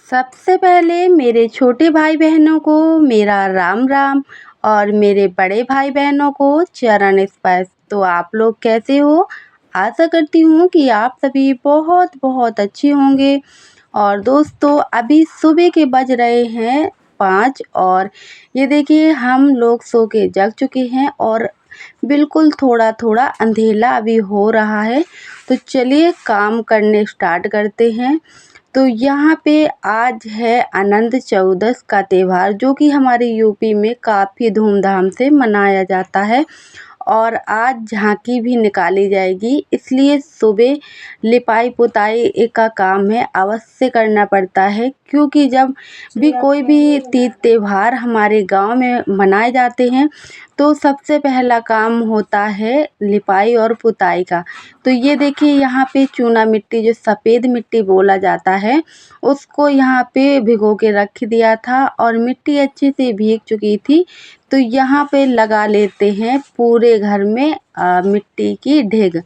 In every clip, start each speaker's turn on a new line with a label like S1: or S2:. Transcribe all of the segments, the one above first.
S1: सबसे पहले मेरे छोटे भाई बहनों को मेरा राम राम और मेरे बड़े भाई बहनों को चरण स्पर्श। तो आप लोग कैसे हो? आशा करती हूँ कि आप सभी बहुत बहुत अच्छे होंगे। और दोस्तों, अभी सुबह के बज रहे हैं 5 और ये देखिए हम लोग सो के जग चुके हैं और बिल्कुल थोड़ा थोड़ा अंधेला अभी हो रहा है। तो चलिए काम करने स्टार्ट करते हैं। तो यहाँ पे आज है अनंत चौदस का त्यौहार, जो कि हमारे यूपी में काफ़ी धूमधाम से मनाया जाता है और आज झांकी भी निकाली जाएगी। इसलिए सुबह लिपाई पुताई का काम है अवश्य करना पड़ता है, क्योंकि जब भी कोई भी तीज त्यौहार हमारे गांव में मनाए जाते हैं तो सबसे पहला काम होता है लिपाई और पुताई का। तो ये देखिए यहाँ पे चूना मिट्टी, जो सफ़ेद मिट्टी बोला जाता है, उसको यहाँ पे भिगो के रख दिया था और मिट्टी अच्छे से भीग चुकी थी। तो यहाँ पे लगा लेते हैं पूरे घर में मिट्टी की ढेग।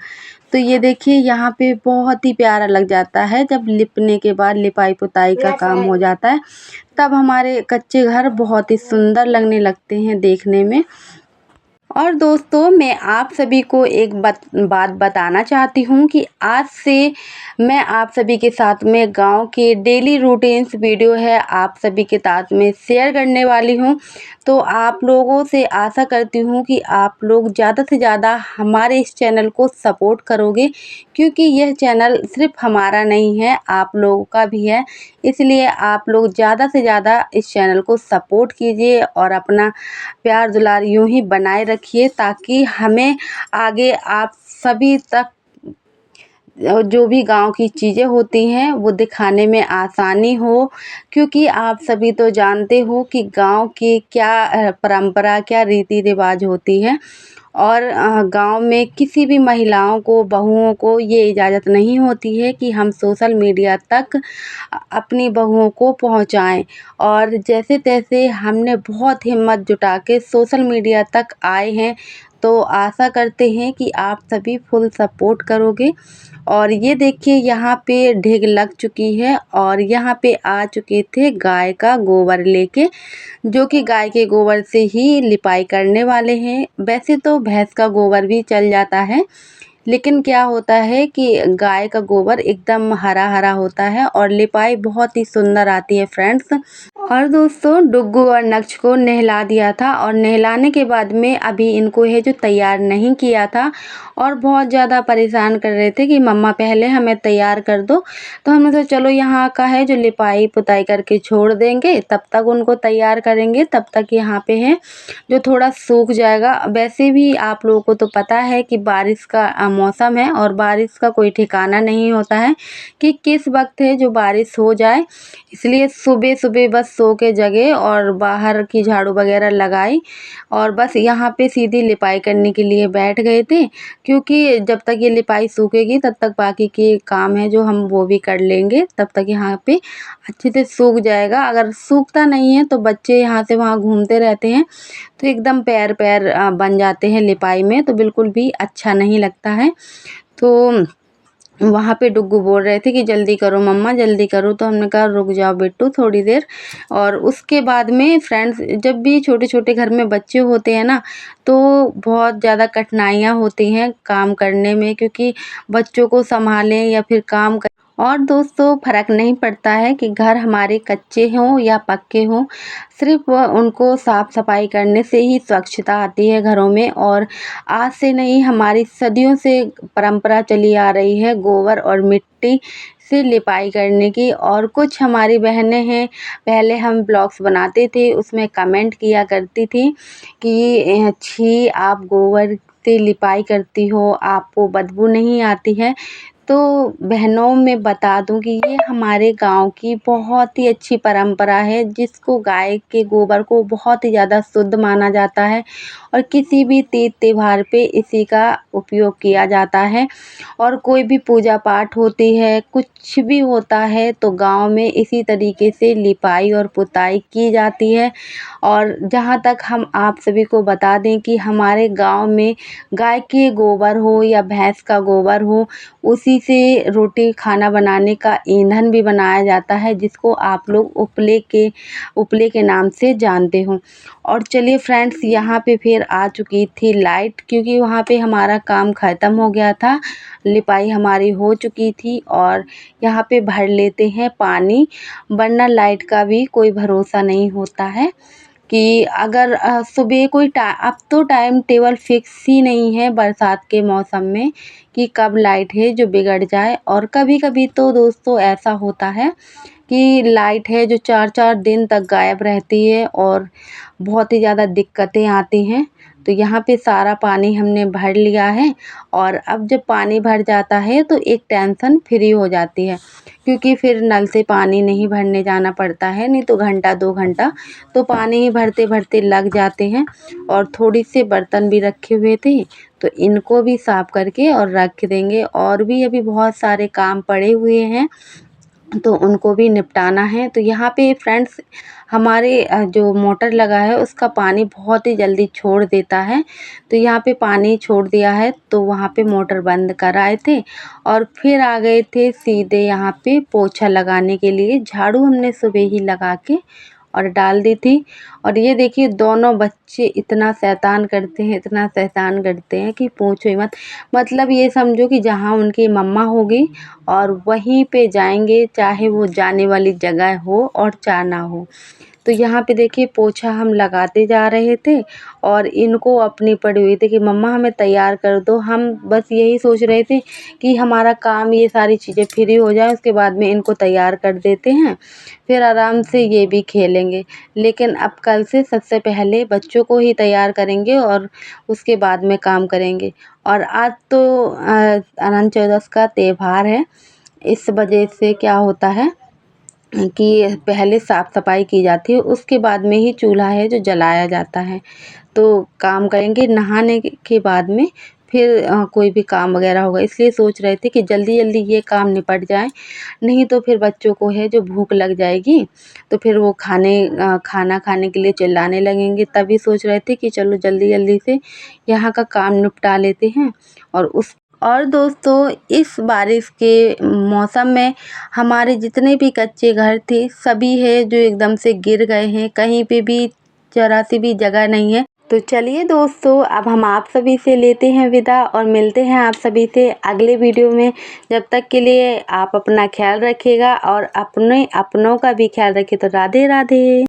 S1: तो ये देखिए यहाँ पे बहुत ही प्यारा लग जाता है जब लिपने के बाद लिपाई पुताई का काम हो जाता है, तब हमारे कच्चे घर बहुत ही सुंदर लगने लगते हैं देखने में। और दोस्तों, मैं आप सभी को एक बात बताना चाहती हूँ कि आज से मैं आप सभी के साथ में गांव के डेली रूटीन्स वीडियो है आप सभी के साथ में शेयर करने वाली हूँ। तो आप लोगों से आशा करती हूँ कि आप लोग ज़्यादा से ज़्यादा हमारे इस चैनल को सपोर्ट करोगे, क्योंकि यह चैनल सिर्फ हमारा नहीं है, आप लोगों का भी है। इसलिए आप लोग ज़्यादा से ज़्यादा इस चैनल को सपोर्ट कीजिए और अपना प्यार दुलार यूँ ही बनाए रखिए, ताकि हमें आगे आप सभी तक जो भी गांव की चीज़ें होती हैं वो दिखाने में आसानी हो। क्योंकि आप सभी तो जानते हो कि गांव की क्या परंपरा, क्या रीति रिवाज होती है। और गांव में किसी भी महिलाओं को, बहुओं को ये इजाज़त नहीं होती है कि हम सोशल मीडिया तक अपनी बहुओं को पहुंचाएं। और जैसे तैसे हमने बहुत हिम्मत जुटा के सोशल मीडिया तक आए हैं। तो आशा करते हैं कि आप सभी फुल सपोर्ट करोगे। और ये देखिए यहाँ पे ढेग लग चुकी है और यहाँ पे आ चुके थे गाय का गोबर लेके, जो कि गाय के गोबर से ही लिपाई करने वाले हैं। वैसे तो भैंस का गोबर भी चल जाता है, लेकिन क्या होता है कि गाय का गोबर एकदम हरा हरा होता है और लिपाई बहुत ही सुंदर आती है फ्रेंड्स। और दोस्तों, डुग्गू और नक्श को नहला दिया था और नहलाने के बाद में अभी इनको है जो तैयार नहीं किया था और बहुत ज़्यादा परेशान कर रहे थे कि मम्मा पहले हमें तैयार कर दो। तो हमने सोचा चलो यहाँ का है जो लिपाई पुताई करके छोड़ देंगे, तब तक उनको तैयार करेंगे, तब तक यहाँ पे है जो थोड़ा सूख जाएगा। वैसे भी आप लोगों को तो पता है कि बारिश का मौसम है और बारिश का कोई ठिकाना नहीं होता है कि किस वक्त है जो बारिश हो जाए। इसलिए सुबह सुबह बस सो के जगे और बाहर की झाड़ू वगैरह लगाई और बस यहाँ पे सीधी लिपाई करने के लिए बैठ गए थे, क्योंकि जब तक ये लिपाई सूखेगी तब तक बाकी के काम है जो हम वो भी कर लेंगे, तब तक यहाँ पे अच्छे से सूख जाएगा। अगर सूखता नहीं है तो बच्चे यहाँ से वहाँ घूमते रहते हैं तो एकदम पैर पैर बन जाते हैं लिपाई में, तो बिल्कुल भी अच्छा नहीं लगता है। तो वहाँ पे डुग्गू बोल रहे थे कि जल्दी करो मम्मा जल्दी करो, तो हमने कहा रुक जाओ बिट्टू थोड़ी देर। और उसके बाद में फ्रेंड्स, जब भी छोटे छोटे घर में बच्चे होते हैं ना, तो बहुत ज़्यादा कठिनाइयाँ होती हैं काम करने में, क्योंकि बच्चों को संभालें या फिर काम कर। और दोस्तों, फ़र्क नहीं पड़ता है कि घर हमारे कच्चे हों या पक्के हों, सिर्फ उनको साफ़ सफाई करने से ही स्वच्छता आती है घरों में। और आज से नहीं, हमारी सदियों से परंपरा चली आ रही है गोबर और मिट्टी से लिपाई करने की। और कुछ हमारी बहनें हैं, पहले हम ब्लॉग्स बनाते थे उसमें कमेंट किया करती थी कि छी आप गोबर से लिपाई करती हो, आपको बदबू नहीं आती है। तो बहनों में बता दूं कि ये हमारे गांव की बहुत ही अच्छी परंपरा है, जिसको गाय के गोबर को बहुत ही ज़्यादा शुद्ध माना जाता है और किसी भी तीज त्योहार पे इसी का उपयोग किया जाता है। और कोई भी पूजा पाठ होती है, कुछ भी होता है तो गांव में इसी तरीके से लिपाई और पुताई की जाती है। और जहाँ तक हम आप सभी को बता दें कि हमारे गांव में गाय के गोबर हो या भैंस का गोबर हो, उसी से रोटी खाना बनाने का ईंधन भी बनाया जाता है, जिसको आप लोग उपले के नाम से जानते हो। और चलिए फ्रेंड्स, यहाँ पे फिर आ चुकी थी लाइट, क्योंकि वहाँ पे हमारा काम ख़त्म हो गया था, लिपाई हमारी हो चुकी थी। और यहाँ पे भर लेते हैं पानी, वरना लाइट का भी कोई भरोसा नहीं होता है कि अगर सुबह अब तो टाइम टेबल फिक्स ही नहीं है बरसात के मौसम में कि कब लाइट है जो बिगड़ जाए। और कभी कभी तो दोस्तों ऐसा होता है कि लाइट है जो 4-4 दिन तक गायब रहती है और बहुत ही ज़्यादा दिक्कतें आती हैं। तो यहाँ पे सारा पानी हमने भर लिया है, और अब जब पानी भर जाता है तो एक टेंशन फ्री हो जाती है, क्योंकि फिर नल से पानी नहीं भरने जाना पड़ता है, नहीं तो घंटा 2 घंटा तो पानी ही भरते भरते लग जाते हैं। और थोड़ी से बर्तन भी रखे हुए थे, तो इनको भी साफ़ करके और रख देंगे। और भी अभी बहुत सारे काम पड़े हुए हैं, तो उनको भी निपटाना है। तो यहाँ पे फ्रेंड्स हमारे जो मोटर लगा है उसका पानी बहुत ही जल्दी छोड़ देता है। तो यहाँ पे पानी छोड़ दिया है, तो वहाँ पे मोटर बंद कर आए थे और फिर आ गए थे सीधे यहाँ पे पोछा लगाने के लिए। झाड़ू हमने सुबह ही लगा के और डाल दी थी। और ये देखिए दोनों बच्चे इतना शैतान करते हैं, इतना शैतान करते हैं कि पूछो ही मत। मतलब ये समझो कि जहाँ उनकी मम्मा होगी और वहीं पे जाएंगे, चाहे वो जाने वाली जगह हो और चाहे ना हो। तो यहाँ पे देखिए पोछा हम लगाते जा रहे थे और इनको अपनी पड़ी हुई थी कि मम्मा हमें तैयार कर दो। हम बस यही सोच रहे थे कि हमारा काम ये सारी चीज़ें फ्री हो जाए, उसके बाद में इनको तैयार कर देते हैं, फिर आराम से ये भी खेलेंगे। लेकिन अब कल से सबसे पहले बच्चों को ही तैयार करेंगे और उसके बाद में काम करेंगे। और आज तो अनंत चौदस का त्यौहार है, इस वजह से क्या होता है कि पहले साफ़ सफाई की जाती है, उसके बाद में ही चूल्हा है जो जलाया जाता है। तो काम करेंगे, नहाने के बाद में फिर कोई भी काम वगैरह होगा, इसलिए सोच रहे थे कि जल्दी जल्दी ये काम निपट जाए, नहीं तो फिर बच्चों को है जो भूख लग जाएगी, तो फिर वो खाना खाने के लिए चिल्लाने लगेंगे। तभी सोच रहे थे कि चलो जल्दी जल्दी से यहाँ का काम निपटा लेते हैं। और दोस्तों इस बारिश के मौसम में हमारे जितने भी कच्चे घर थे सभी है जो एकदम से गिर गए हैं, कहीं पे भी जरा सी भी जगह नहीं है। तो चलिए दोस्तों, अब हम आप सभी से लेते हैं विदा और मिलते हैं आप सभी से अगले वीडियो में। जब तक के लिए आप अपना ख्याल रखिएगा और अपनों का भी ख्याल रखिए। तो राधे राधे।